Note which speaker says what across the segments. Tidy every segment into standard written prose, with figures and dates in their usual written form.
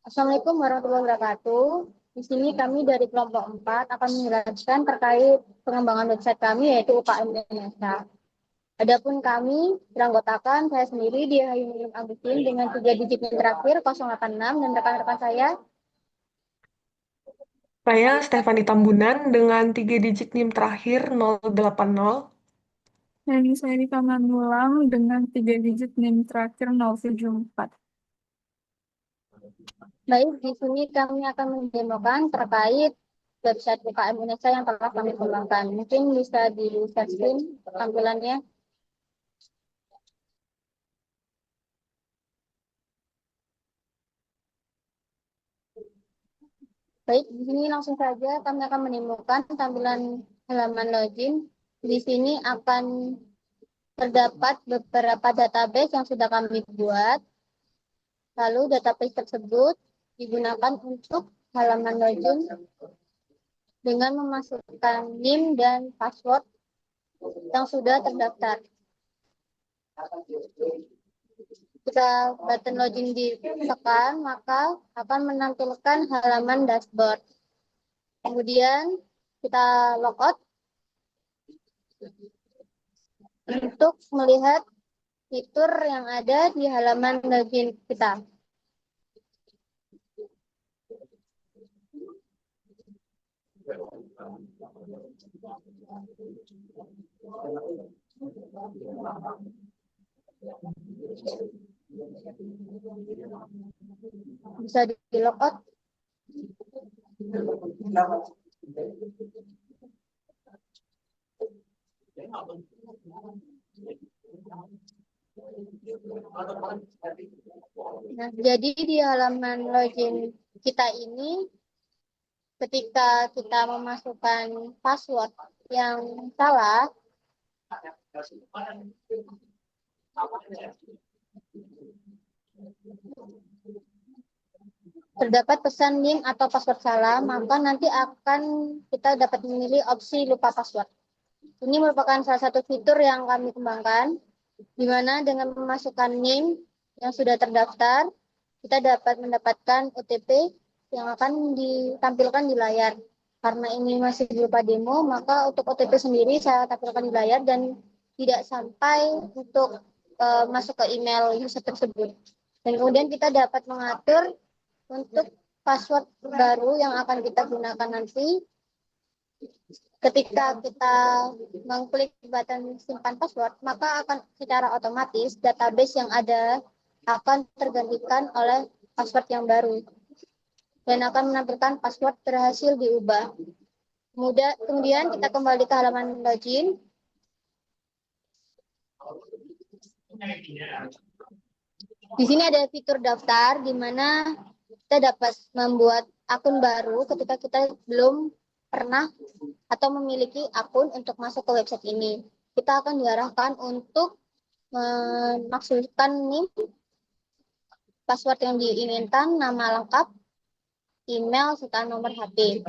Speaker 1: Assalamualaikum warahmatullahi wabarakatuh. Di sini kami dari kelompok 4 akan menjelaskan terkait pengembangan website kami yaitu UKM Indonesia. Adapun kami beranggotakan saya sendiri di Hayuning Agustin dengan 3 digit yang terakhir 086 dan rekan-rekan saya.
Speaker 2: Saya Stefani Tambunan dengan 3 digit NIM terakhir 080.
Speaker 3: Dan saya di Manulang dengan 3 digit NIM terakhir 074.
Speaker 1: Baik, di sini kami akan mendemokan terkait website UKM Indonesia yang telah kami kembangkan. Mungkin bisa di-share screen tampilannya. Baik, di sini langsung saja kami akan menemukan tampilan halaman login. Di sini akan terdapat beberapa database yang sudah kami buat. Lalu database tersebut digunakan untuk halaman login dengan memasukkan NIM dan password yang sudah terdaftar. Jika button login ditekan, maka akan menampilkan halaman dashboard. Kemudian kita logout untuk melihat fitur yang ada di halaman login kita. Bisa di logout. Nah, jadi di halaman login kita ini, ketika kita memasukkan password yang salah, terdapat pesan link atau password salah, maka nanti akan kita dapat memilih opsi lupa password. Ini merupakan salah satu fitur yang kami kembangkan, di mana dengan memasukkan NIM yang sudah terdaftar, kita dapat mendapatkan OTP yang akan ditampilkan di layar. Karena ini masih berupa demo, maka untuk OTP sendiri saya tampilkan di layar dan tidak sampai untuk masuk ke email user tersebut. Dan kemudian kita dapat mengatur untuk password baru yang akan kita gunakan nanti. Ketika kita mengklik button simpan password, maka akan secara otomatis database yang ada akan tergantikan oleh password yang baru dan akan menampilkan password berhasil diubah. Kemudian kita kembali ke halaman login. Di sini ada fitur daftar di mana kita dapat membuat akun baru ketika kita belum pernah atau memiliki akun untuk masuk ke website ini. Kita akan diarahkan untuk memasukkan NIM, password yang diinginkan, nama lengkap, email, serta nomor HP.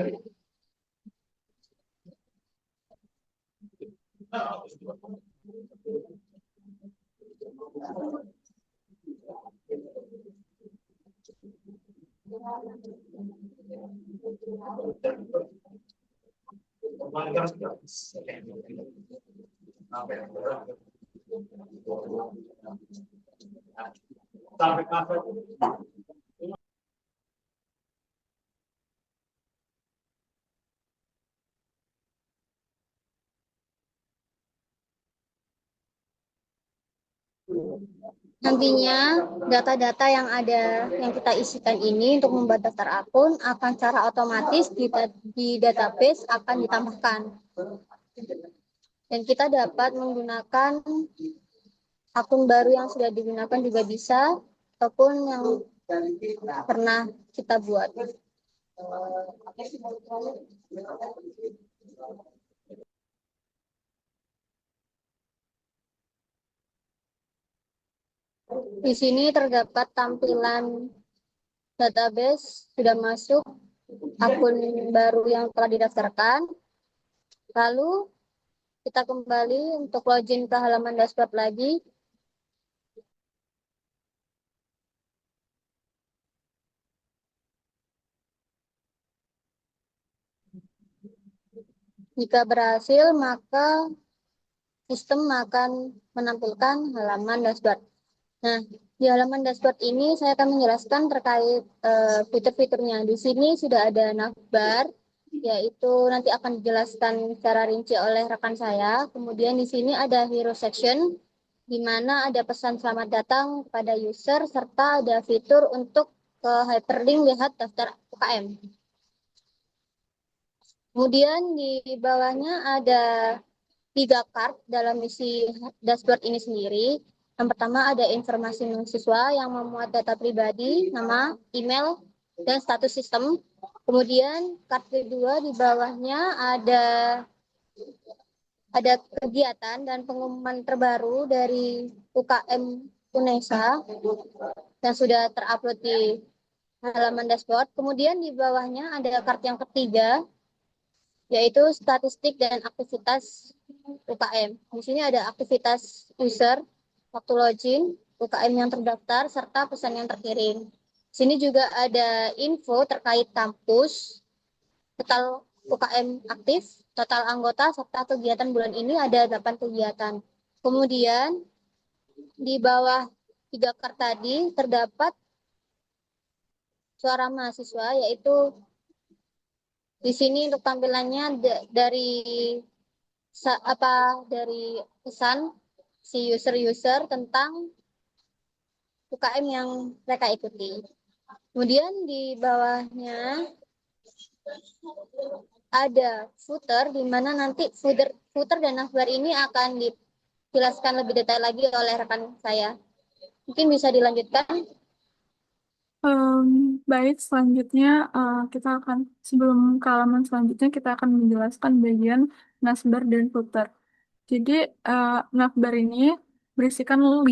Speaker 1: Nantinya data-data yang kita isikan ini untuk membuat daftar akun akan secara otomatis di database akan ditambahkan. Dan kita dapat menggunakan akun baru yang sudah digunakan juga bisa, ataupun yang pernah kita buat. Di sini terdapat tampilan database sudah masuk, akun baru yang telah didaftarkan. Lalu kita kembali untuk login ke halaman dashboard lagi. Jika berhasil, maka sistem akan menampilkan halaman dashboard. Nah, di halaman dashboard ini saya akan menjelaskan terkait fitur-fiturnya. Di sini sudah ada navbar, yaitu nanti akan dijelaskan secara rinci oleh rekan saya. Kemudian di sini ada hero section, di mana ada pesan selamat datang kepada user, serta ada fitur untuk ke hyperlink lihat daftar UKM. Kemudian di bawahnya ada 3 card dalam isi dashboard ini sendiri. Yang pertama ada informasi mahasiswa yang memuat data pribadi, nama, email, dan status sistem. Kemudian card kedua di bawahnya ada kegiatan dan pengumuman terbaru dari UKM UNESA yang sudah terupload di halaman dashboard. Kemudian di bawahnya ada card yang ketiga, yaitu statistik dan aktivitas UKM. Di sini ada aktivitas user, waktu login, UKM yang terdaftar, serta pesan yang terkirim. Di sini juga ada info terkait kampus, total UKM aktif, total anggota, serta kegiatan bulan ini ada 8 kegiatan. Kemudian di bawah 3 card tadi terdapat suara mahasiswa, yaitu di sini untuk tampilannya dari pesan si user-user tentang UKM yang mereka ikuti. Kemudian di bawahnya ada footer, di mana nanti footer dan navbar ini akan dijelaskan lebih detail lagi oleh rekan saya. Mungkin bisa dilanjutkan.
Speaker 3: Baik, selanjutnya kita akan, sebelum ke halaman selanjutnya, kita akan menjelaskan bagian navbar dan footer. Jadi, navbar ini berisikan 5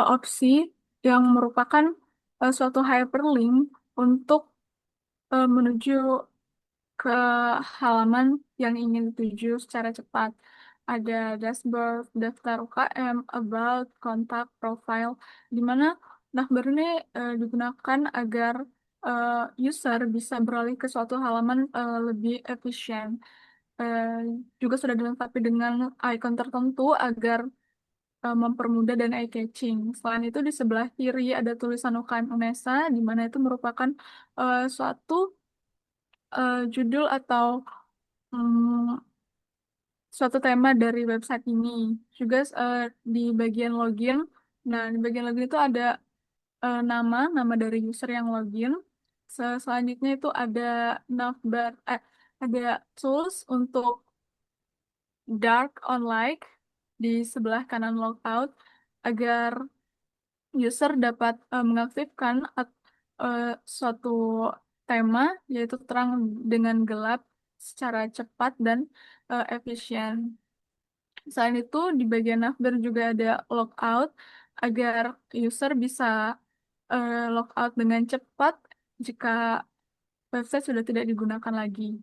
Speaker 3: opsi yang merupakan suatu hyperlink untuk menuju ke halaman yang ingin dituju secara cepat. Ada dashboard, daftar UKM, about, kontak, profile, di mana navbar ini digunakan agar user bisa beralih ke suatu halaman lebih efisien. Eh, Juga sudah dilengkapi dengan icon tertentu agar mempermudah dan eye-catching. Selain itu, di sebelah kiri ada tulisan UKM UNESA, di mana itu merupakan suatu judul atau mm, suatu tema dari website ini. Juga di bagian login, nah di bagian login itu ada nama dari user yang login. Selanjutnya itu ada navbar, ada tools untuk dark on like di sebelah kanan logout agar user dapat mengaktifkan eh, suatu tema yaitu terang dengan gelap secara cepat dan efisien. Selain itu, di bagian navbar juga ada logout agar user bisa logout dengan cepat jika website sudah tidak digunakan lagi.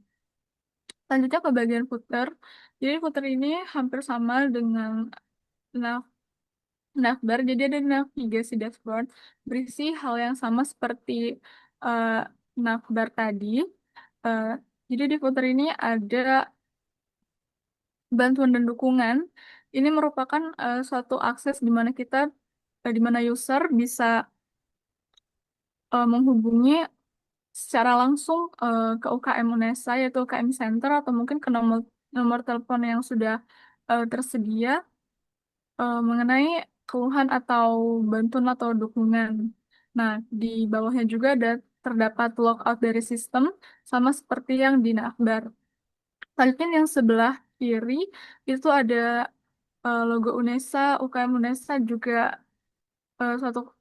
Speaker 3: Selanjutnya ke bagian footer. Jadi footer ini hampir sama dengan nav navbar. Jadi ada navigasi dashboard berisi hal yang sama seperti eh, navbar tadi. Eh, jadi di footer ini ada bantuan dan dukungan. Ini merupakan suatu akses di mana user bisa menghubungi secara langsung ke UKM UNESA yaitu UKM Center atau mungkin ke nomor telepon yang sudah tersedia mengenai keluhan atau bantuan atau dukungan. Nah, di bawahnya juga terdapat logout dari sistem sama seperti yang di Navbar. Selanjutnya yang sebelah kiri itu ada logo UNESA, UKM UNESA juga suatu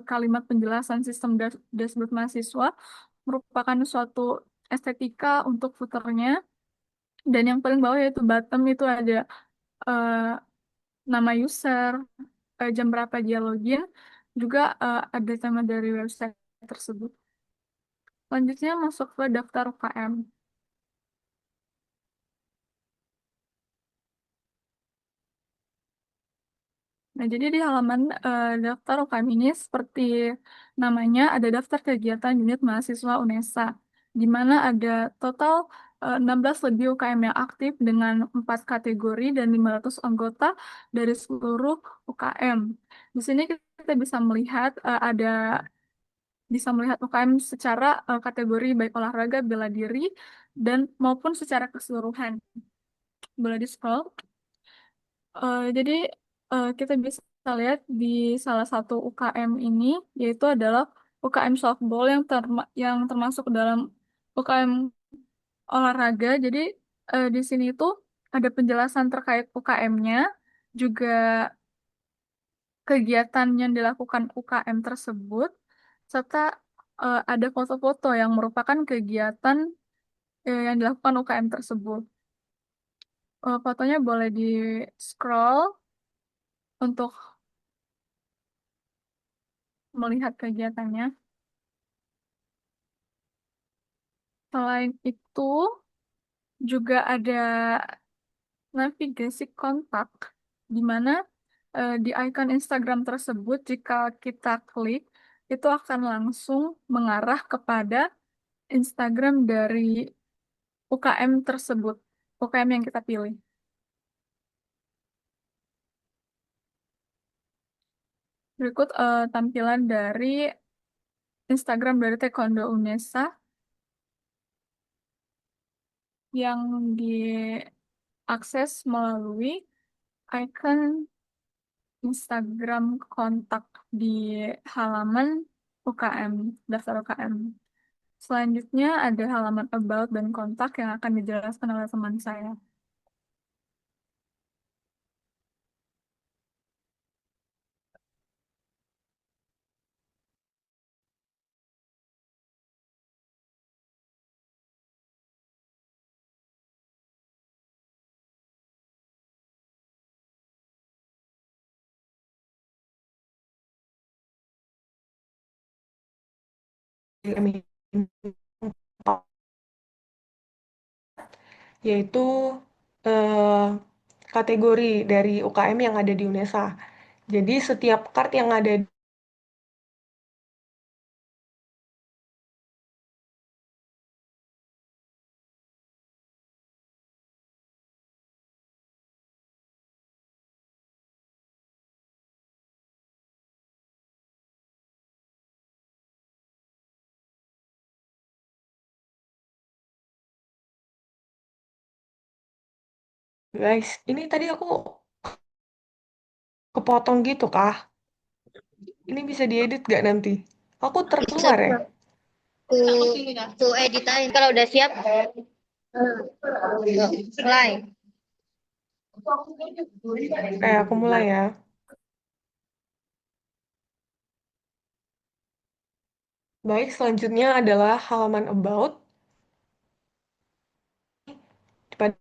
Speaker 3: kalimat penjelasan sistem dashboard mahasiswa merupakan suatu estetika untuk footernya. Dan yang paling bawah yaitu bottom itu ada eh, nama user, jam berapa dia login, juga ada tema dari website tersebut. Selanjutnya masuk ke daftar UKM. Nah, jadi di halaman daftar UKM ini seperti namanya ada daftar kegiatan unit mahasiswa UNESA, di mana ada total 16 lebih UKM yang aktif dengan 4 kategori dan 500 anggota dari seluruh UKM. Di sini kita bisa melihat UKM secara kategori baik olahraga, bela diri, dan maupun secara keseluruhan. Boleh di-scroll. Jadi kita bisa lihat di salah satu UKM ini, yaitu adalah UKM softball yang termasuk dalam UKM olahraga. Jadi di sini tuh ada penjelasan terkait UKM-nya, juga kegiatan yang dilakukan UKM tersebut, serta ada foto-foto yang merupakan kegiatan yang dilakukan UKM tersebut. Fotonya boleh di-scroll untuk melihat kegiatannya. Selain itu, juga ada navigasi kontak, di mana di icon Instagram tersebut, jika kita klik, itu akan langsung mengarah kepada Instagram dari UKM tersebut, UKM yang kita pilih. Berikut tampilan dari Instagram dari Taekwondo Unesa yang diakses melalui icon Instagram kontak di halaman UKM, daftar UKM. Selanjutnya ada halaman about dan kontak yang akan dijelaskan oleh teman saya.
Speaker 2: yaitu eh, kategori dari UKM yang ada di UNESA. Jadi setiap kart yang ada guys, ini tadi aku kepotong gitu kah? Ini bisa diedit gak nanti? Aku
Speaker 1: Bisa
Speaker 2: terkeluar ya?
Speaker 1: tuh editain. Kalau udah siap, mulai.
Speaker 2: Aku mulai ya. Baik, selanjutnya adalah halaman about. Pada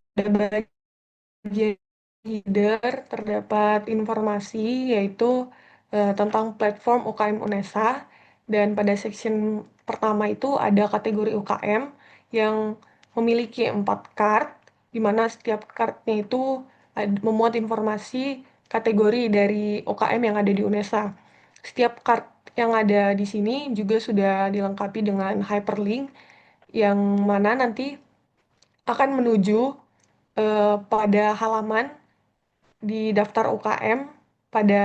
Speaker 2: bagian header terdapat informasi yaitu tentang platform UKM UNESA dan pada section pertama itu ada kategori UKM yang memiliki 4 card di mana setiap cardnya itu memuat informasi kategori dari UKM yang ada di UNESA. Setiap card yang ada di sini juga sudah dilengkapi dengan hyperlink yang mana nanti akan menuju pada halaman di daftar UKM pada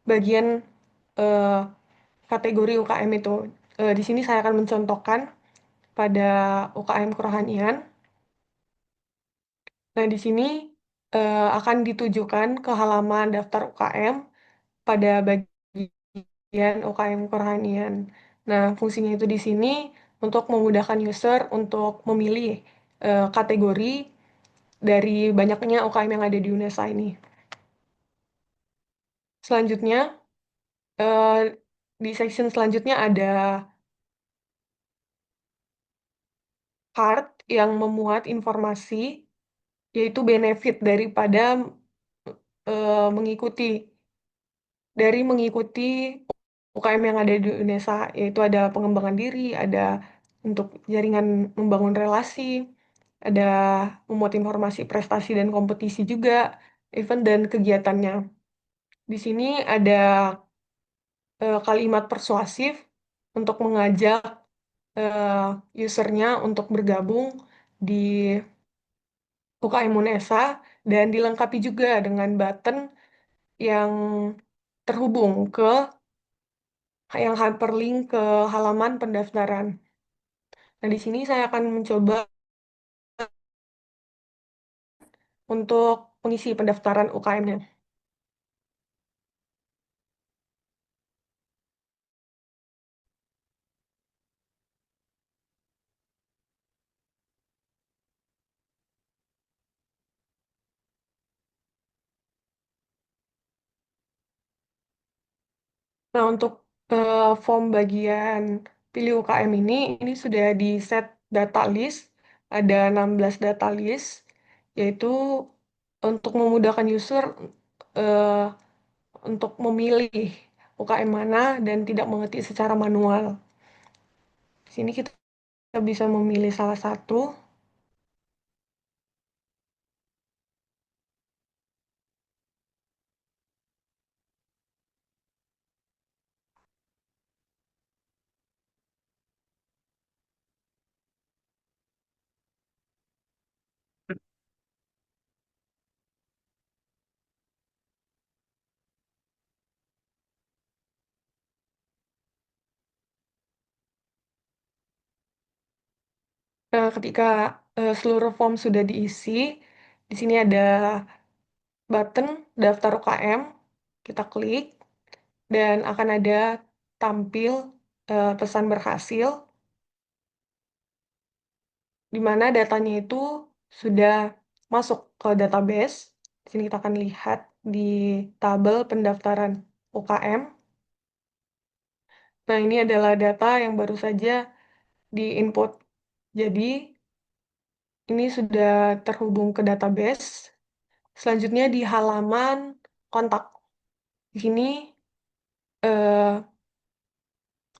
Speaker 2: bagian eh, kategori UKM itu. Di sini saya akan mencontohkan pada UKM kerohanian. Nah, di sini akan ditujukan ke halaman daftar UKM pada bagian UKM kerohanian. Nah, fungsinya itu di sini untuk memudahkan user untuk memilih kategori dari banyaknya UKM yang ada di UNESA ini. Selanjutnya, eh, di section selanjutnya ada card yang memuat informasi, yaitu benefit daripada mengikuti UKM yang ada di Indonesia, yaitu ada pengembangan diri, ada untuk jaringan membangun relasi, ada memuat informasi prestasi dan kompetisi juga, event dan kegiatannya. Di sini ada kalimat persuasif untuk mengajak usernya untuk bergabung di UKM Unesa dan dilengkapi juga dengan button yang terhubung yang hyperlink ke halaman pendaftaran. Nah, di sini saya akan mencoba untuk mengisi pendaftaran UKM-nya. Nah, untuk form bagian pilih UKM ini sudah di set data list, ada 16 data list, yaitu untuk memudahkan user eh, untuk memilih UKM mana dan tidak mengetik secara manual. Di sini kita bisa memilih salah satu. Nah, ketika seluruh form sudah diisi, di sini ada button daftar UKM, kita klik, dan akan ada tampil pesan berhasil, di mana datanya itu sudah masuk ke database. Di sini kita akan lihat di tabel pendaftaran UKM. Nah, ini adalah data yang baru saja di-input. Jadi, ini sudah terhubung ke database. Selanjutnya di halaman kontak. Di sini eh,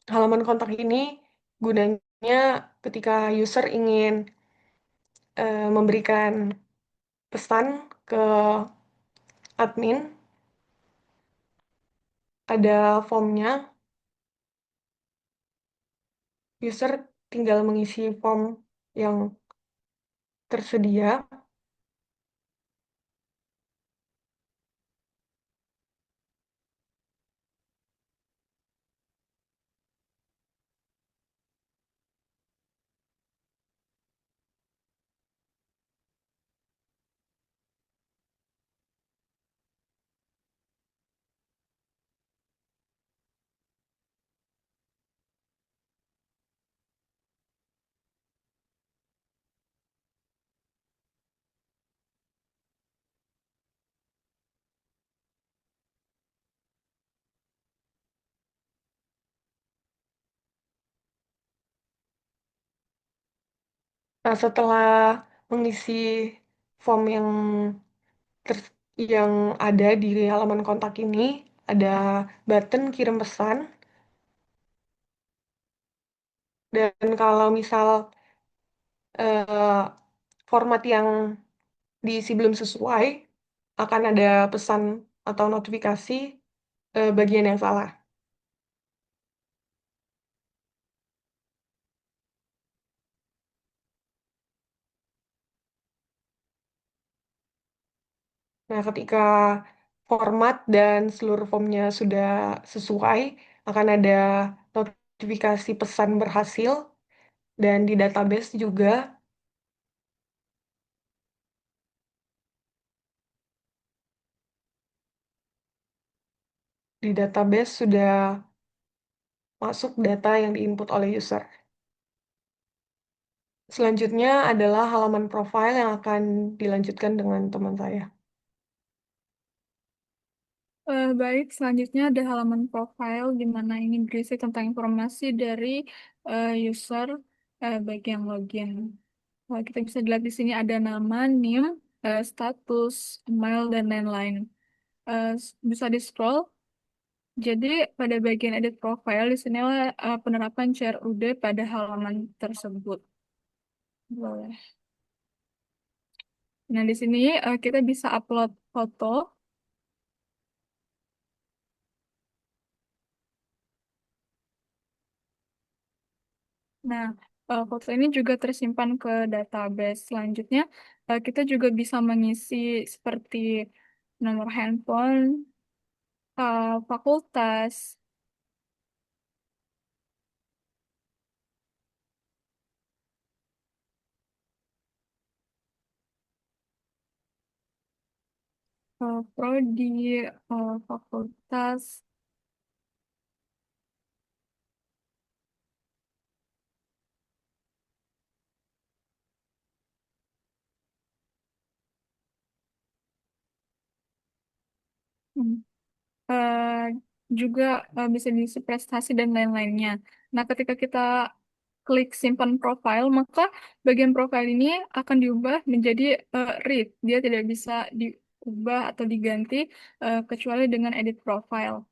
Speaker 2: halaman kontak ini gunanya ketika user ingin memberikan pesan ke admin, ada formnya, user tinggal mengisi form yang tersedia. Nah, setelah mengisi form ter- yang ada di halaman kontak ini, ada button kirim pesan. Dan kalau misal eh, format yang diisi belum sesuai, akan ada pesan atau notifikasi bagian yang salah. Nah, ketika format dan seluruh formnya sudah sesuai, akan ada notifikasi pesan berhasil, dan di database juga, di database sudah masuk data yang diinput oleh user. Selanjutnya adalah halaman profile yang akan dilanjutkan dengan teman saya.
Speaker 3: Baik, selanjutnya ada halaman profile di mana ini berisi tentang informasi dari user baik yang login. Kita bisa dilihat di sini ada nama, NIM, status, email, dan lain-lain. Bisa di-scroll. Jadi pada bagian edit profile di sini penerapan CRUD pada halaman tersebut. Boleh. Nah, di sini kita bisa upload foto. Nah, foto ini juga tersimpan ke database. Selanjutnya, kita juga bisa mengisi seperti nomor handphone, fakultas, prodi, fakultas. Hmm. eh, Juga bisa diisi prestasi dan lain-lainnya. Nah, ketika kita klik simpan profile, maka bagian profile ini akan diubah menjadi read. Dia tidak bisa diubah atau diganti kecuali dengan edit profile.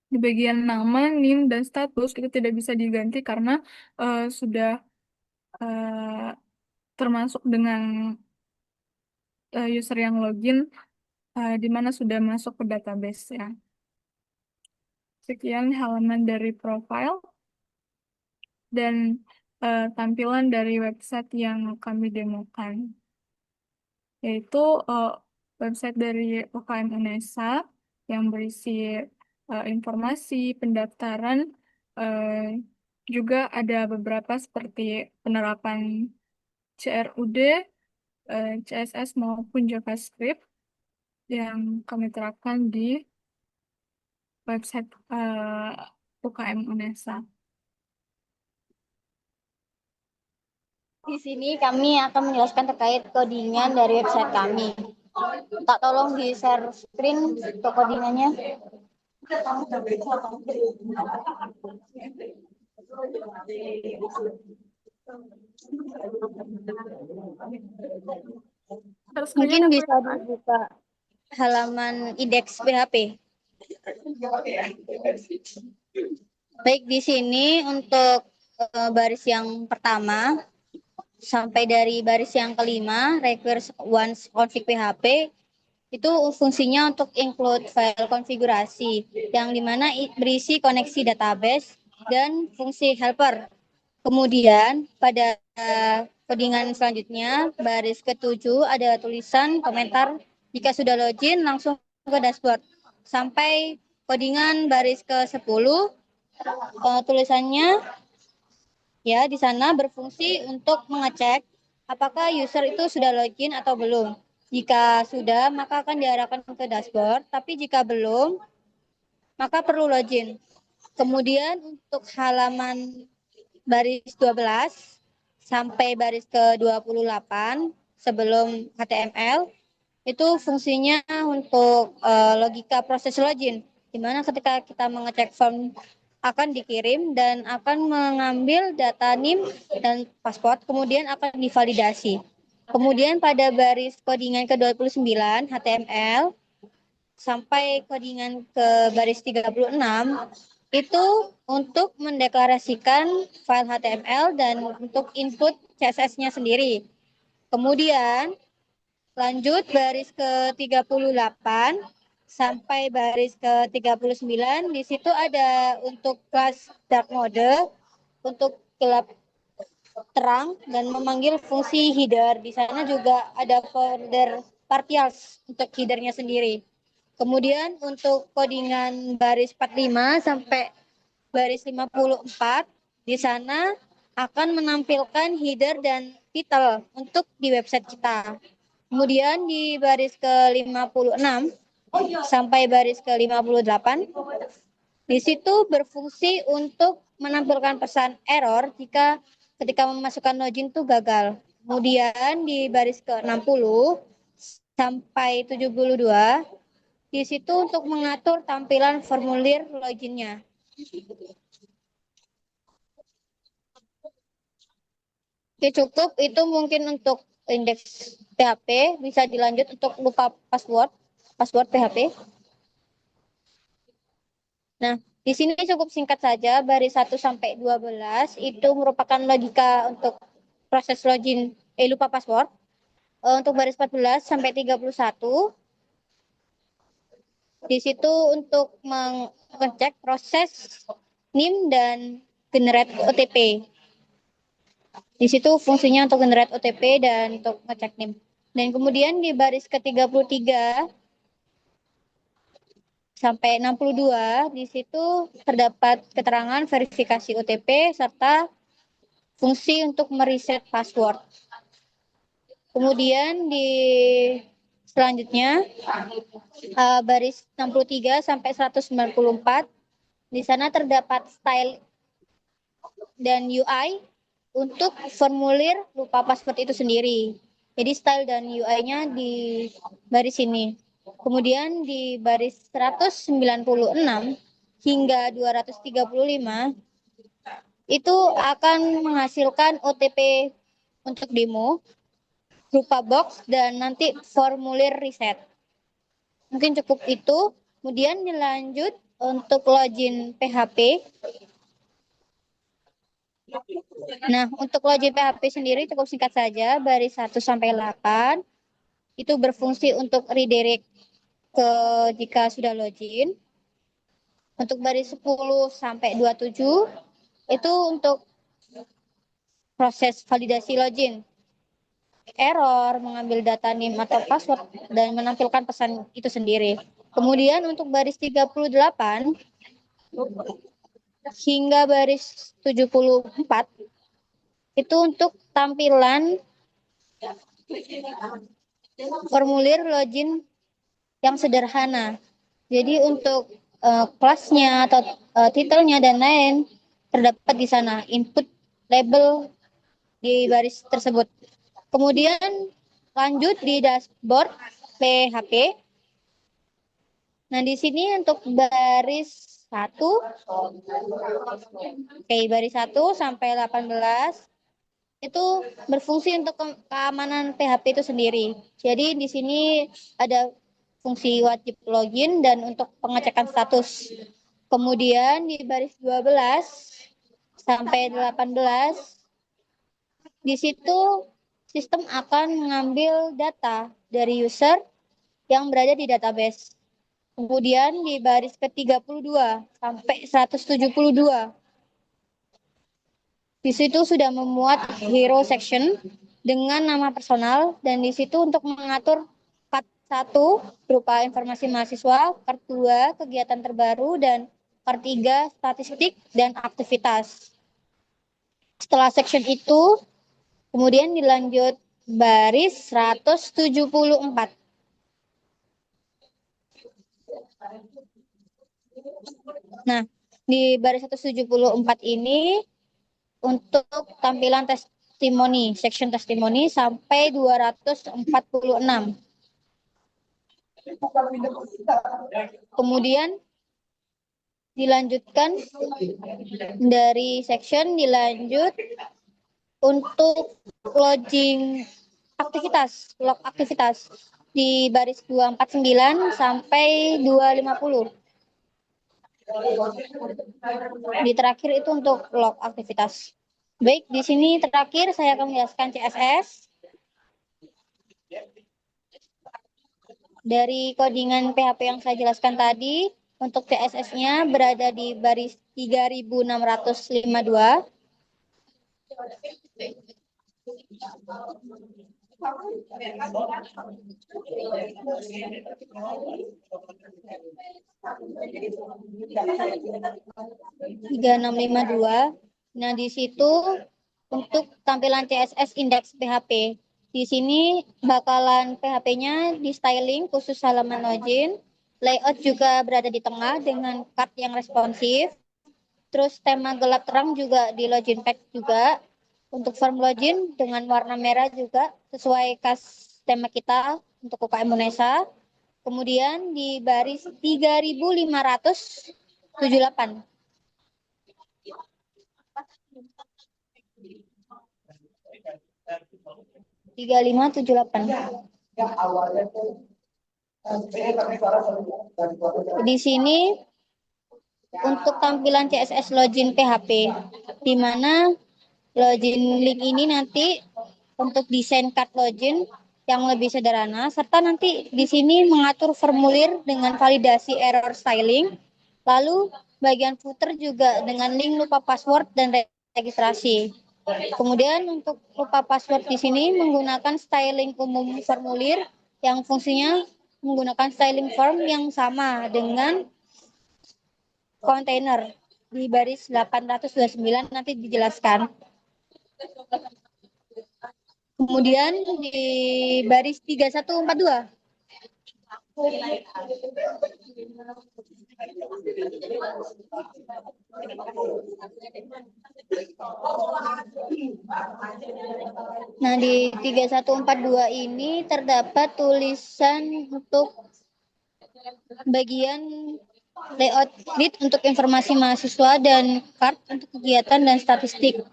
Speaker 3: Di bagian nama, NIM, dan status itu tidak bisa diganti karena sudah eh, termasuk dengan user yang login di mana sudah masuk ke database ya. Sekian halaman dari profile dan tampilan dari website yang kami demokan, yaitu eh, website dari UKM UNESA yang berisi informasi pendaftaran, eh, juga ada beberapa seperti penerapan CRUD, CSS maupun JavaScript yang kami terapkan di website UKM UNESA.
Speaker 1: Di sini kami akan menjelaskan terkait codingan dari website kami. Tak tolong di share screen untuk codingannya.
Speaker 3: Terus
Speaker 1: Mungkin
Speaker 3: kalian apa
Speaker 1: bisa dibuka halaman indeks PHP. Baik, di sini untuk baris yang pertama sampai dari baris yang kelima, requires once config PHP, itu fungsinya untuk include file konfigurasi yang dimana berisi koneksi database dan fungsi helper. Kemudian pada codingan selanjutnya, baris ke-7 ada tulisan komentar jika sudah login langsung ke dashboard. Sampai codingan baris ke-10, tulisannya ya di sana berfungsi untuk mengecek apakah user itu sudah login atau belum. Jika sudah, maka akan diarahkan ke dashboard, tapi jika belum, maka perlu login. Kemudian untuk halaman baris 12 sampai baris ke-28 sebelum HTML, itu fungsinya untuk logika proses login, di mana ketika kita mengecek form akan dikirim dan akan mengambil data NIM dan paspor, kemudian akan divalidasi. Kemudian pada baris codingan ke-29 HTML sampai codingan ke baris 36 itu untuk mendeklarasikan file HTML dan untuk input CSS-nya sendiri. Kemudian lanjut baris ke-38 sampai baris ke-39, di situ ada untuk kelas dark mode untuk gelap terang dan memanggil fungsi header. Di sana juga ada folder partials untuk headernya sendiri. Kemudian untuk codingan baris 45 sampai baris 54, di sana akan menampilkan header dan title untuk di website kita. Kemudian di baris ke-56 sampai baris ke-58, di situ berfungsi untuk menampilkan pesan error jika ketika memasukkan login itu gagal. Kemudian di baris ke-60 sampai 72, di situ untuk mengatur tampilan formulir loginnya. Oke, cukup. Itu mungkin untuk indeks PHP. Bisa dilanjut untuk lupa password PHP. Nah, di sini cukup singkat saja, baris 1 sampai 12 itu merupakan logika untuk proses login lupa password. Untuk baris 14 sampai 31, di situ untuk mengecek proses NIM dan generate OTP. Di situ fungsinya untuk generate OTP dan untuk ngecek NIM. Dan kemudian di baris ke-33 sampai 62 di situ terdapat keterangan verifikasi OTP serta fungsi untuk mereset password. Kemudian di selanjutnya baris 63 sampai 194 di sana terdapat style dan UI untuk formulir lupa password itu sendiri. Jadi style dan UI-nya di baris ini. Kemudian di baris 196 hingga 235 itu akan menghasilkan OTP untuk demo berupa box dan nanti formulir reset. Mungkin cukup itu. Kemudian dilanjut untuk login PHP. Nah, untuk login PHP sendiri cukup singkat saja, baris 1 sampai 8 itu berfungsi untuk redirect ke jika sudah login. Untuk baris 10 sampai 27 itu untuk proses validasi login. Error, mengambil data NIM atau password dan menampilkan pesan itu sendiri. Kemudian untuk baris 38 hingga baris 74 itu untuk tampilan formulir login yang sederhana. Jadi untuk kelasnya atau titelnya dan lain terdapat di sana, input label di baris tersebut. Kemudian lanjut di dashboard PHP. Nah, di sini untuk baris 1, baris 1 sampai 18 itu berfungsi untuk keamanan PHP itu sendiri. Jadi di sini ada fungsi wajib login dan untuk pengecekan status. Kemudian di baris 12 sampai 18 di situ sistem akan mengambil data dari user yang berada di database. Kemudian di baris ke-32 sampai 172 di situ sudah memuat hero section dengan nama personal dan di situ untuk mengatur part 1 berupa informasi mahasiswa, part 2 kegiatan terbaru dan part 3 statistik dan aktivitas. Setelah section itu kemudian dilanjut baris 174. Nah, di baris 174 ini untuk tampilan testimoni, section testimoni sampai 246. Kemudian dilanjutkan dari section dilanjut untuk login aktivitas, log aktivitas di baris 249 sampai 250. Di terakhir itu untuk log aktivitas. Baik, di sini terakhir saya akan menjelaskan CSS. Dari codingan PHP yang saya jelaskan tadi, untuk CSS-nya berada di baris 3652. Nah, di situ untuk tampilan CSS indeks PHP. Di sini bakalan PHP-nya di styling khusus halaman login. Layout juga berada di tengah dengan card yang responsif. Terus tema gelap terang juga di login pack juga. Untuk form login dengan warna merah juga sesuai khas tema kita untuk UKM Unesa. Kemudian di baris 3578. 3578. Di sini untuk tampilan CSS login PHP, di mana login link ini nanti untuk desain card login yang lebih sederhana, serta nanti di sini mengatur formulir dengan validasi error styling, lalu bagian footer juga dengan link lupa password dan registrasi. Kemudian untuk lupa password di sini menggunakan styling umum formulir yang fungsinya menggunakan styling form yang sama dengan kontainer di baris 829 nanti dijelaskan. Kemudian di baris 3142. Nah, di 3142 ini terdapat tulisan untuk bagian layout grid untuk informasi mahasiswa dan card untuk kegiatan dan statistik.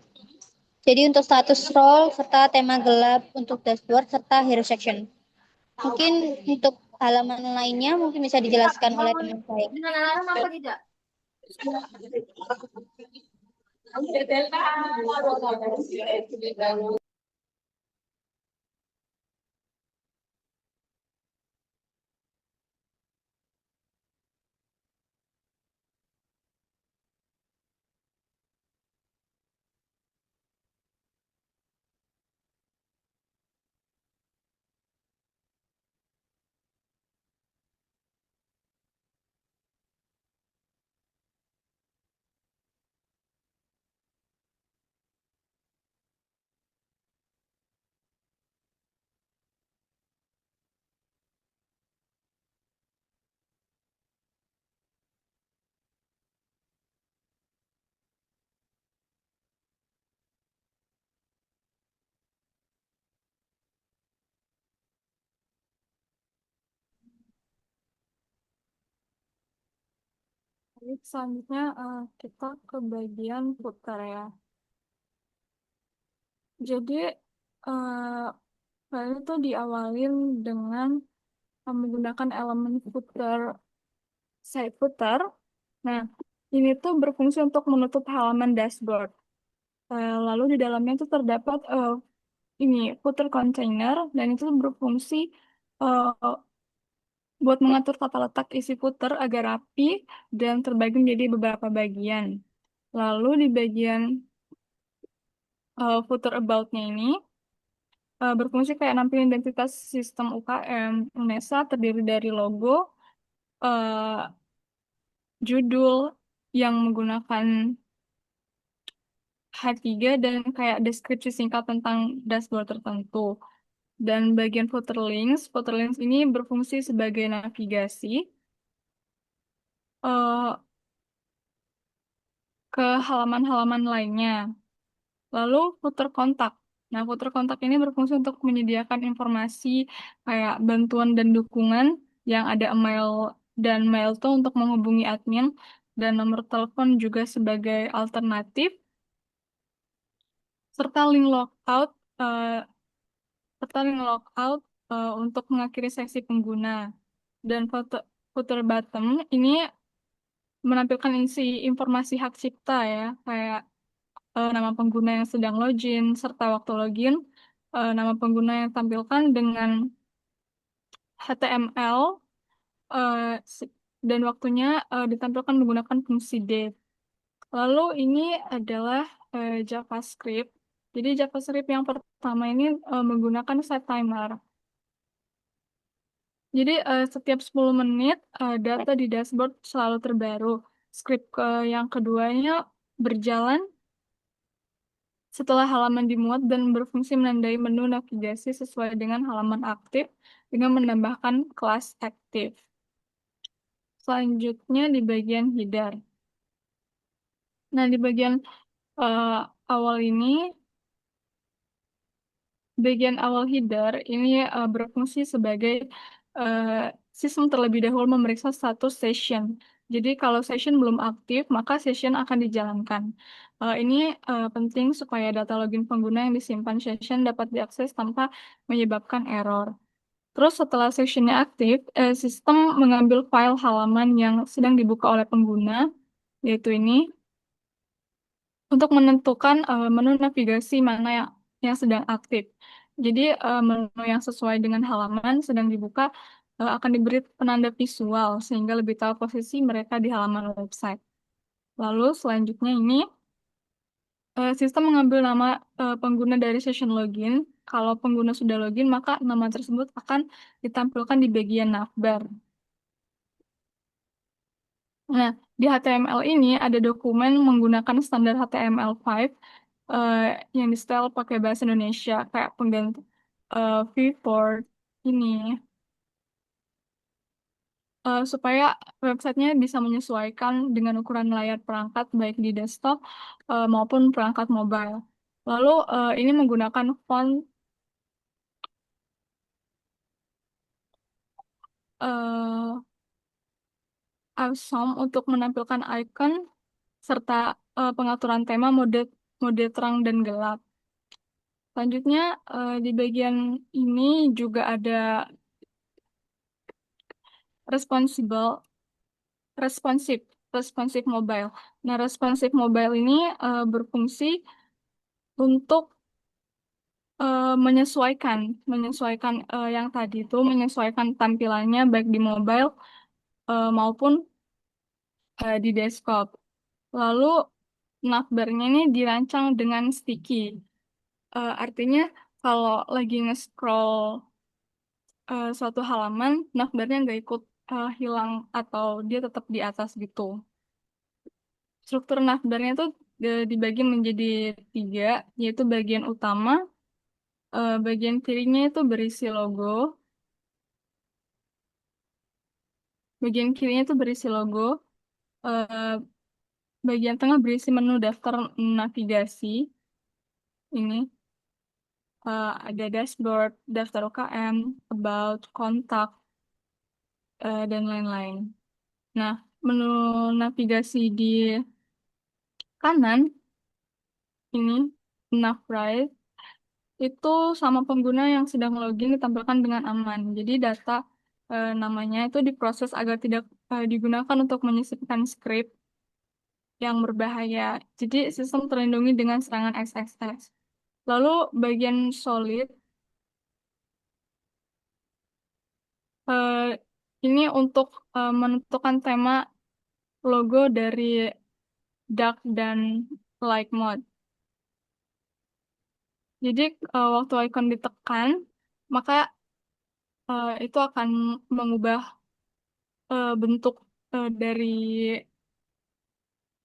Speaker 1: Jadi untuk status role serta tema gelap untuk dashboard serta hero section. Mungkin untuk halaman lainnya mungkin bisa dijelaskan oleh teman saya.
Speaker 4: Dengan alarm apa tidak?
Speaker 3: Baik, selanjutnya kita ke bagian footer ya. Jadi file itu diawalin dengan menggunakan elemen footer, side footer. Nah, ini tuh berfungsi untuk menutup halaman dashboard. Lalu di dalamnya itu terdapat ini footer container dan itu berfungsi eh, buat mengatur tata letak isi footer agar rapi dan terbagi menjadi beberapa bagian. Lalu di bagian footer about-nya ini berfungsi kayak nampilin identitas sistem UKM UNESA terdiri dari logo, eh, judul yang menggunakan H3 dan kayak deskripsi singkat tentang dashboard tertentu. Dan bagian footer links ini berfungsi sebagai navigasi eh, ke halaman-halaman lainnya. Lalu footer kontak. Nah, footer kontak ini berfungsi untuk menyediakan informasi kayak bantuan dan dukungan yang ada email dan mail tuh untuk menghubungi admin dan nomor telepon juga sebagai alternatif serta link logout eh, untuk mengakhiri sesi pengguna. Dan footer bottom ini menampilkan isi informasi hak cipta ya, kayak nama pengguna yang sedang login, serta waktu login, nama pengguna yang tampilkan dengan HTML, eh, si- dan waktunya ditampilkan menggunakan fungsi date. Lalu ini adalah JavaScript. Jadi JavaScript yang pertama ini menggunakan set timer. Jadi setiap 10 menit data di dashboard selalu terbaru. Script yang keduanya berjalan setelah halaman dimuat dan berfungsi menandai menu navigasi sesuai dengan halaman aktif dengan menambahkan kelas aktif. Selanjutnya di bagian header. Nah, di bagian eh, awal ini, bagian awal header ini berfungsi sebagai eh, sistem terlebih dahulu memeriksa status session. Jadi kalau session belum aktif, maka session akan dijalankan. Ini penting supaya data login pengguna yang disimpan session dapat diakses tanpa menyebabkan error. Terus setelah sessionnya aktif, sistem mengambil file halaman yang sedang dibuka oleh pengguna, yaitu ini, untuk menentukan menu navigasi mana yang sedang aktif. Jadi menu yang sesuai dengan halaman sedang dibuka akan diberi penanda visual sehingga lebih tahu posisi mereka di halaman website. Lalu selanjutnya ini Sistem mengambil nama pengguna dari session login. Kalau pengguna sudah login, maka nama tersebut akan ditampilkan di bagian navbar. Nah, di HTML ini ada dokumen menggunakan standar HTML5 eh, yang di style pakai bahasa Indonesia kayak pengganti V4 ini supaya websitenya bisa menyesuaikan dengan ukuran layar perangkat baik di desktop maupun perangkat mobile. Lalu ini menggunakan font eh, Awesome untuk menampilkan icon serta pengaturan tema mode mode terang dan gelap. Selanjutnya di bagian ini juga ada responsible responsive responsive mobile. Nah, responsive mobile ini berfungsi untuk menyesuaikan menyesuaikan yang tadi itu menyesuaikan tampilannya baik di mobile maupun di desktop. Lalu navbarnya ini dirancang dengan sticky. Artinya kalau lagi nge-scroll suatu halaman, navbarnya nggak ikut hilang atau dia tetap di atas gitu. Struktur navbarnya tuh dibagi menjadi tiga, yaitu bagian utama, bagian kirinya itu berisi logo, bagian kirinya itu berisi logo, eh, bagian tengah berisi menu daftar navigasi. Ini ada dashboard, daftar UKM, about, kontak, dan lain-lain. Nah, menu navigasi di kanan ini, Navbright, itu sama pengguna yang sedang login ditampilkan dengan aman. Jadi data namanya itu diproses agar tidak digunakan untuk menyisipkan script yang berbahaya. Jadi sistem terlindungi dengan serangan XXX. Lalu bagian solid eh, ini untuk menentukan tema logo dari dark dan light mode. Jadi waktu icon ditekan, maka itu akan mengubah bentuk dari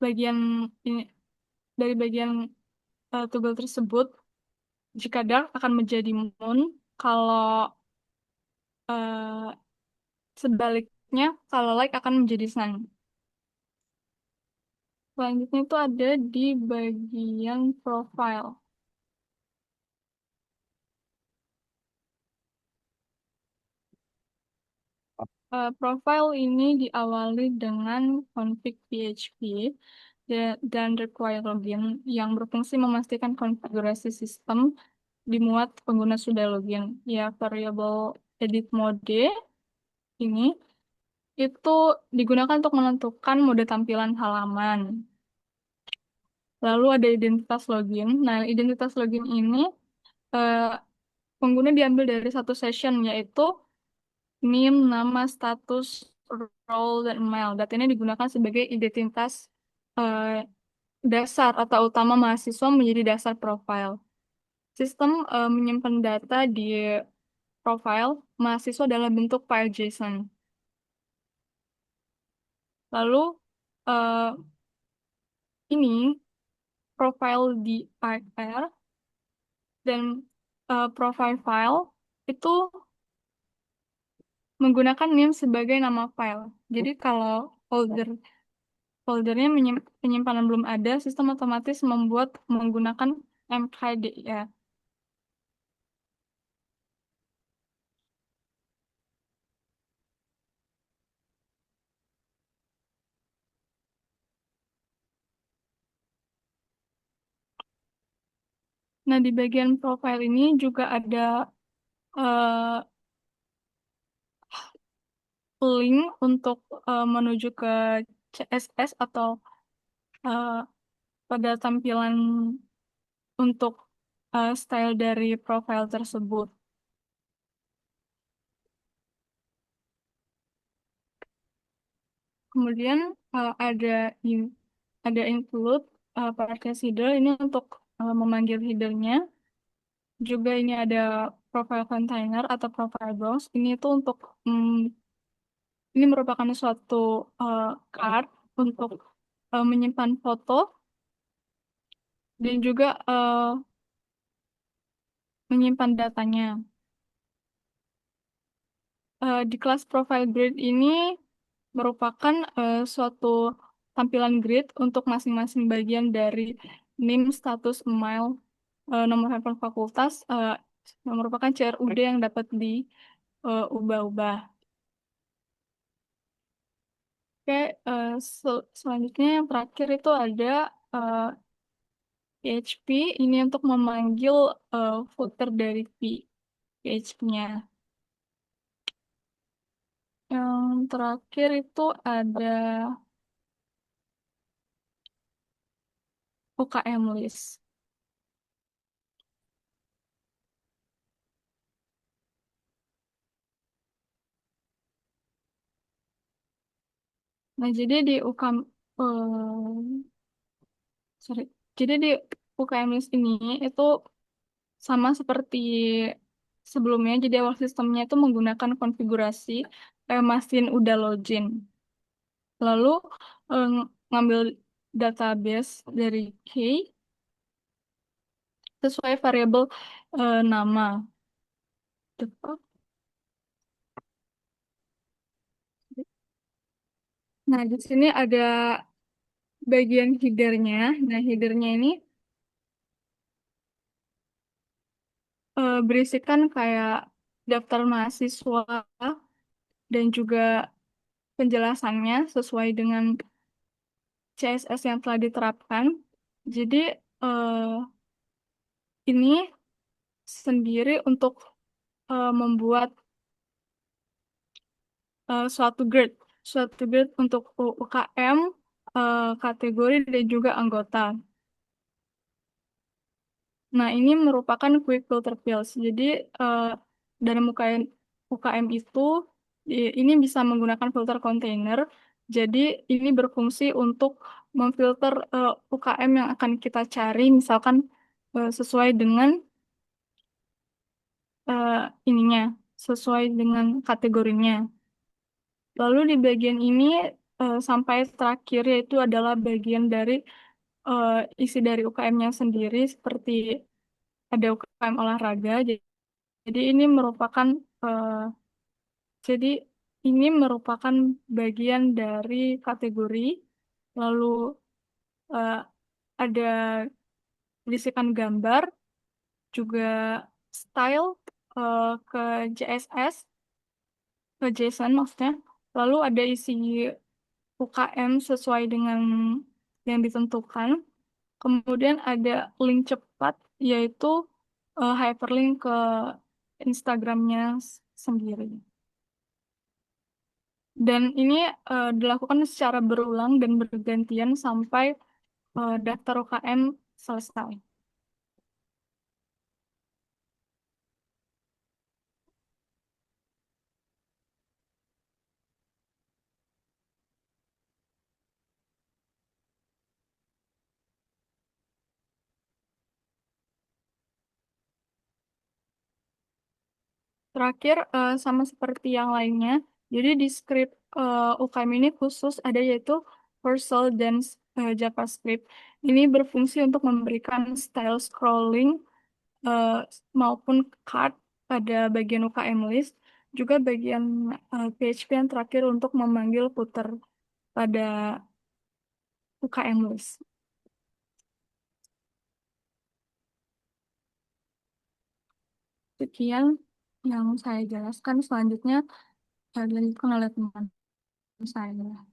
Speaker 3: bagian ini dari bagian toggle tersebut. Jika dark akan menjadi moon, kalau eh, sebaliknya kalau light akan menjadi sun. Selanjutnya itu ada di bagian profile. Profile ini diawali dengan config PHP dan require login yang berfungsi memastikan konfigurasi sistem dimuat pengguna sudah login. Ya, variable edit mode ini itu digunakan untuk menentukan mode tampilan halaman. Lalu ada identitas login. Nah, identitas login ini eh, pengguna diambil dari satu session yaitu name, nama, status, role, dan email. Data ini digunakan sebagai identitas eh, dasar atau utama mahasiswa menjadi dasar profile. Sistem menyimpan data di profile mahasiswa dalam bentuk file JSON. Lalu eh, ini profile di file dan profile file itu menggunakan name sebagai nama file. Jadi kalau foldernya penyimpanan belum ada, sistem otomatis membuat menggunakan mkdir. Nah, di bagian profile ini juga ada eh, link untuk menuju ke CSS atau eh, pada tampilan untuk style dari profile tersebut. Kemudian ada include broadcast header ini untuk memanggil headernya. Juga ini ada profile container atau profile browse. Ini itu untuk ini merupakan suatu card untuk menyimpan foto dan juga menyimpan datanya. Di kelas profile grid ini merupakan suatu tampilan grid untuk masing-masing bagian dari NIM, status, email, nomor handphone fakultas, merupakan CRUD yang dapat diubah-ubah. Oke, selanjutnya yang terakhir itu ada eh, PHP, ini untuk memanggil footer dari PHP-nya. Yang terakhir itu ada UKM list. Nah, jadi di UKM, sorry, jadi di UKM list ini itu sama seperti sebelumnya. Jadi awal sistemnya itu menggunakan konfigurasi mesin udah login. Lalu ngambil database dari key sesuai variabel nama. Gitu. Nah, di sini ada bagian headernya. Nah, headernya ini berisikan kayak daftar mahasiswa dan juga penjelasannya sesuai dengan CSS yang telah diterapkan. Jadi ini sendiri untuk membuat suatu grid untuk UKM, kategori dan juga anggota. Nah, ini merupakan quick filter fields. Jadi dalam UKM itu ini bisa menggunakan filter container. Jadi ini berfungsi untuk memfilter UKM yang akan kita cari, misalkan sesuai dengan eh, ininya, sesuai dengan kategorinya. Lalu di bagian ini sampai terakhir yaitu adalah bagian dari eh, isi dari UKM-nya sendiri seperti ada UKM olahraga. Jadi ini merupakan eh, jadi ini merupakan bagian dari kategori. Lalu eh, ada bisikan gambar, juga style ke JSS, ke JSON maksudnya. Lalu ada isi UKM sesuai dengan yang ditentukan. Kemudian ada link cepat, yaitu hyperlink ke Instagramnya sendiri. Dan ini dilakukan secara berulang dan bergantian sampai daftar UKM selesai. Terakhir, sama seperti yang lainnya, jadi di script UKM ini khusus ada yaitu Cursor dan JavaScript. Ini berfungsi untuk memberikan style scrolling eh, maupun card pada bagian UKM list, juga bagian PHP yang terakhir untuk memanggil footer pada UKM list. Sekian yang saya jelaskan. Selanjutnya dilanjutkan oleh teman saya.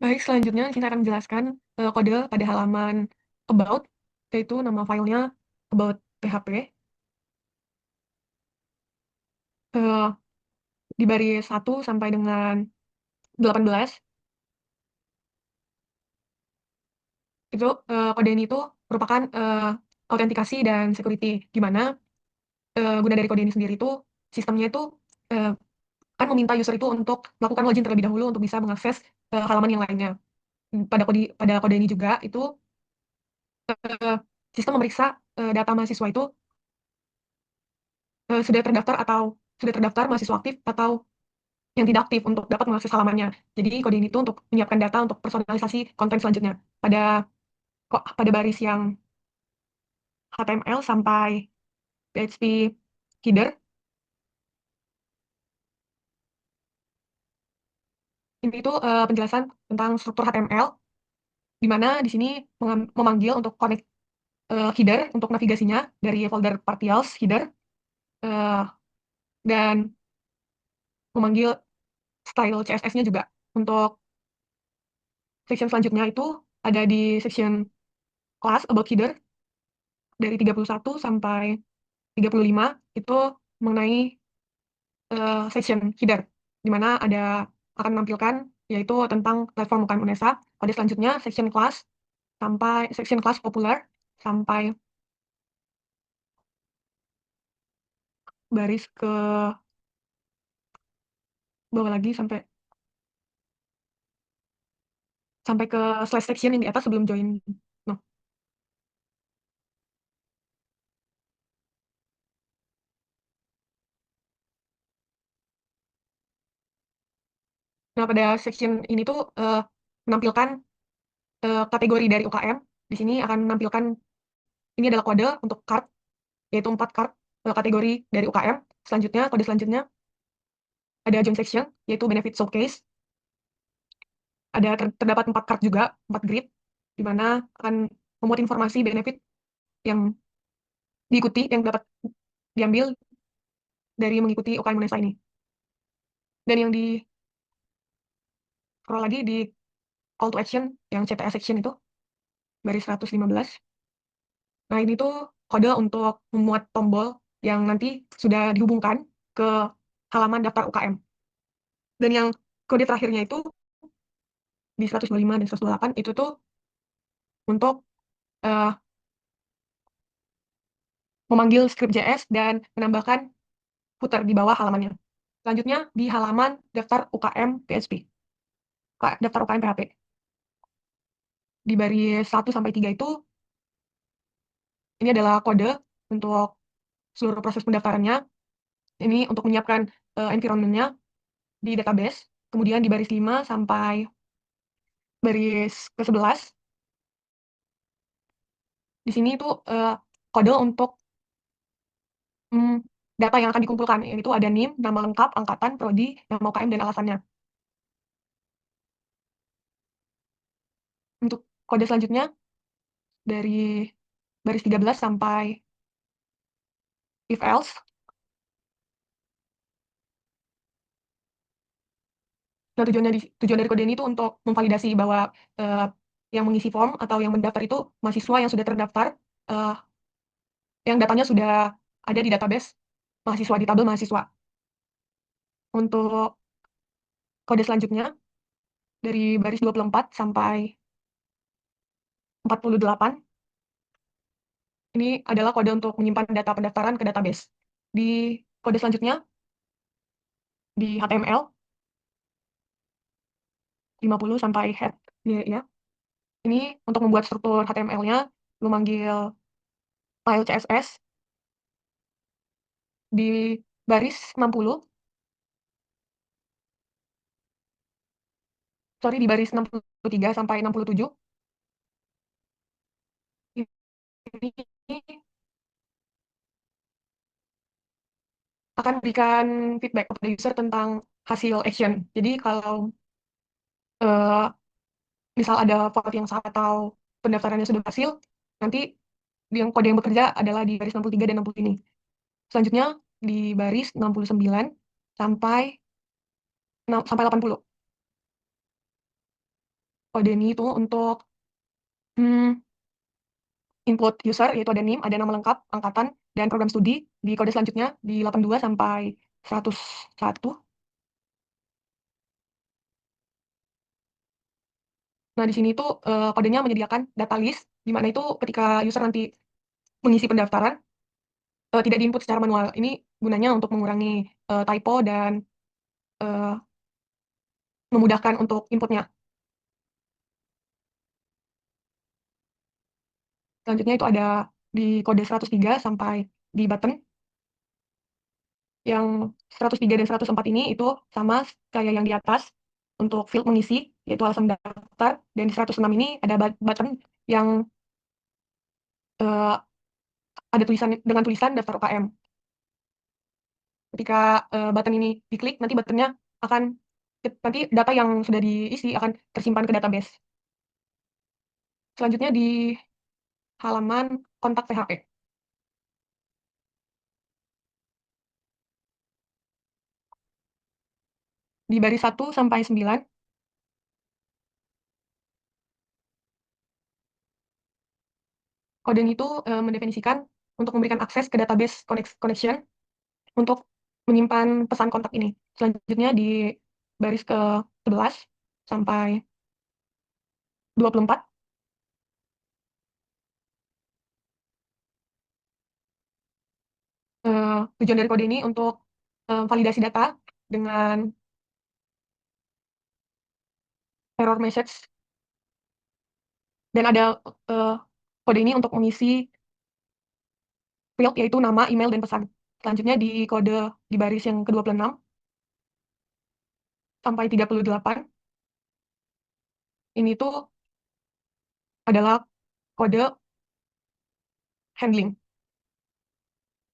Speaker 2: Baik, selanjutnya kita akan menjelaskan kode pada halaman about, yaitu nama filenya about PHP. Eh, di baris 1 sampai dengan 18 itu kode ini itu merupakan autentikasi dan security, di mana guna dari kode ini sendiri itu sistemnya itu eh, akan meminta user itu untuk melakukan login terlebih dahulu untuk bisa mengakses halaman yang lainnya. pada kode ini juga itu eh, sistem memeriksa data mahasiswa itu sudah terdaftar mahasiswa aktif atau yang tidak aktif untuk dapat mengakses halamannya. Jadi kode ini itu untuk menyiapkan data untuk personalisasi konten selanjutnya pada baris yang HTML sampai PHP header. Ini itu penjelasan tentang struktur HTML, di mana di sini memanggil untuk connect header untuk navigasinya dari folder partials header, eh, dan memanggil style CSS-nya juga. Untuk section selanjutnya itu ada di section class about header dari 31 sampai 35 itu mengenai section header, di mana akan menampilkan yaitu tentang platform UKM UNESA. Pada selanjutnya section class populer sampai baris ke bawah lagi sampai ke slash section yang di atas sebelum join. No. Nah, pada section ini tuh menampilkan kategori dari UKM. Di sini akan menampilkan ini adalah kode untuk card, yaitu 4 card kategori dari UKM. Kode selanjutnya ada join section, yaitu benefit showcase. Terdapat 4 card juga, 4 grid, di mana akan memuat informasi benefit yang diikuti, yang dapat diambil dari mengikuti UKM UNESA ini. Dan yang di scroll lagi di call to action, yang CTA section itu, baris 115. Nah, ini tuh kode untuk memuat tombol yang nanti sudah dihubungkan ke halaman daftar UKM. Dan yang kode terakhirnya itu di 125 dan 128 itu tuh untuk eh, memanggil script JS dan menambahkan footer di bawah halamannya. Selanjutnya di halaman daftar UKM PHP. Daftar UKM PHP. Di baris 1 sampai 3 itu ini adalah kode untuk seluruh proses pendaftarannya. Ini untuk menyiapkan environment-nya di database. Kemudian di baris 5 sampai baris ke-11 di sini itu kode untuk data yang akan dikumpulkan, yaitu ada NIM, nama lengkap, angkatan, prodi, nama UKM, dan alasannya. Untuk kode selanjutnya dari baris 13 sampai if else. Nah, tujuan dari kode ini itu untuk memvalidasi bahwa eh, yang mengisi form atau yang mendaftar itu mahasiswa yang sudah terdaftar, eh, yang datanya sudah ada di database mahasiswa, di tabel mahasiswa. Untuk kode selanjutnya dari baris 24 sampai 48, ini adalah kode untuk menyimpan data pendaftaran ke database. Di kode selanjutnya di HTML 50 sampai head, ya. Ini untuk membuat struktur HTML-nya memanggil file CSS di baris 60, sorry, di baris 63 sampai 67. Ini akan berikan feedback kepada user tentang hasil action. Jadi kalau eh, misal ada vote yang salah atau pendaftarannya sudah berhasil, nanti yang kode yang bekerja adalah di baris 63 dan 60 ini. Selanjutnya di baris 69 sampai 80. Kode ini itu untuk hmm, input user, yaitu ada NIM, ada nama lengkap, angkatan, dan program studi. Di kode selanjutnya di 82 sampai 101. Nah, di sini tuh kodenya menyediakan data list, di mana itu ketika user nanti mengisi pendaftaran, tidak diinput secara manual. Ini gunanya untuk mengurangi typo dan eh, memudahkan untuk inputnya. Selanjutnya itu ada di kode 103 sampai di button. Yang 103 dan 104 ini itu sama kayak yang di atas untuk field mengisi, yaitu alasan daftar. Dan di 106 ini ada button yang eh, ada tulisan dengan tulisan daftar UKM. Ketika button ini diklik, nanti buttonnya akan nanti data yang sudah diisi akan tersimpan ke database. Selanjutnya di halaman kontak PHP. Di baris 1 sampai 9, kode itu mendefinisikan untuk memberikan akses ke database connection untuk menyimpan pesan kontak ini. Selanjutnya di baris ke-11 sampai 24, tujuan dari kode ini untuk validasi data dengan error message, dan ada eh, kode ini untuk mengisi field yaitu nama, email, dan pesan. Selanjutnya di kode di baris yang ke-26 sampai 38, ini tuh adalah kode handling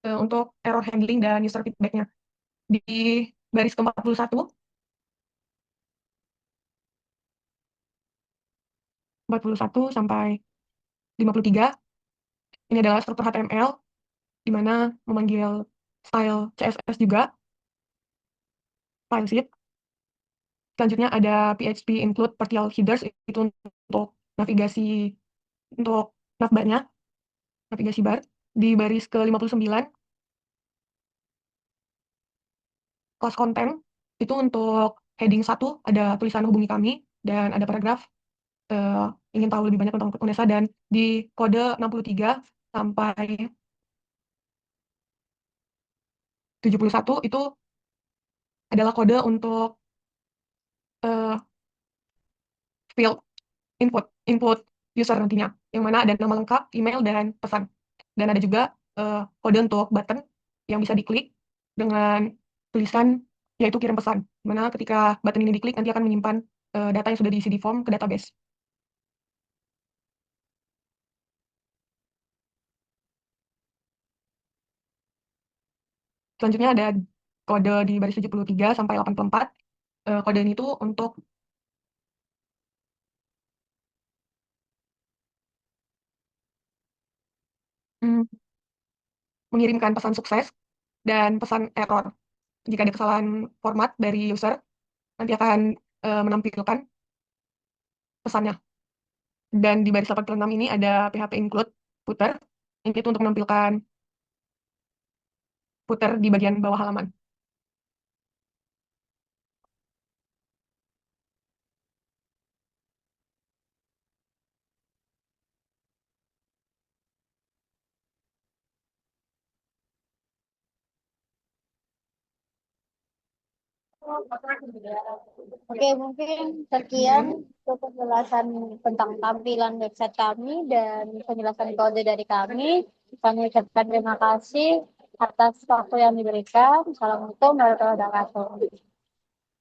Speaker 2: untuk error handling dan user feedback-nya. Di baris ke-41, 41 sampai 53, ini adalah struktur HTML, di mana memanggil style CSS juga, style sheet. Selanjutnya ada PHP include partial headers, itu untuk navigasi, untuk navbarnya, navigasi bar. Di baris ke-59, kelas konten, itu untuk heading 1, ada tulisan hubungi kami, dan ada paragraf ingin tahu lebih banyak tentang UNESA, dan di kode 63 sampai 71 itu adalah kode untuk eh, field input user nantinya, yang mana ada nama lengkap, email, dan pesan. Dan ada juga kode untuk button yang bisa diklik dengan tulisan yaitu kirim pesan, mana ketika button ini diklik nanti akan menyimpan data yang sudah diisi di form ke database. Selanjutnya ada kode di baris 73 sampai 84. Kode ini tuh untuk mm, mengirimkan pesan sukses dan pesan error. Jika ada kesalahan format dari user, nanti akan menampilkan pesannya. Dan di baris 86 ini ada PHP include footer. Ini itu untuk menampilkan footer di bagian bawah halaman.
Speaker 1: Oke, mungkin sekian untuk penjelasan tentang tampilan website kami dan penjelasan kode dari kami. Kami ucapkan terima kasih atas waktu yang diberikan. Assalamualaikum warahmatullahi wabarakatuh.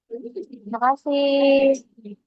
Speaker 1: Terima kasih.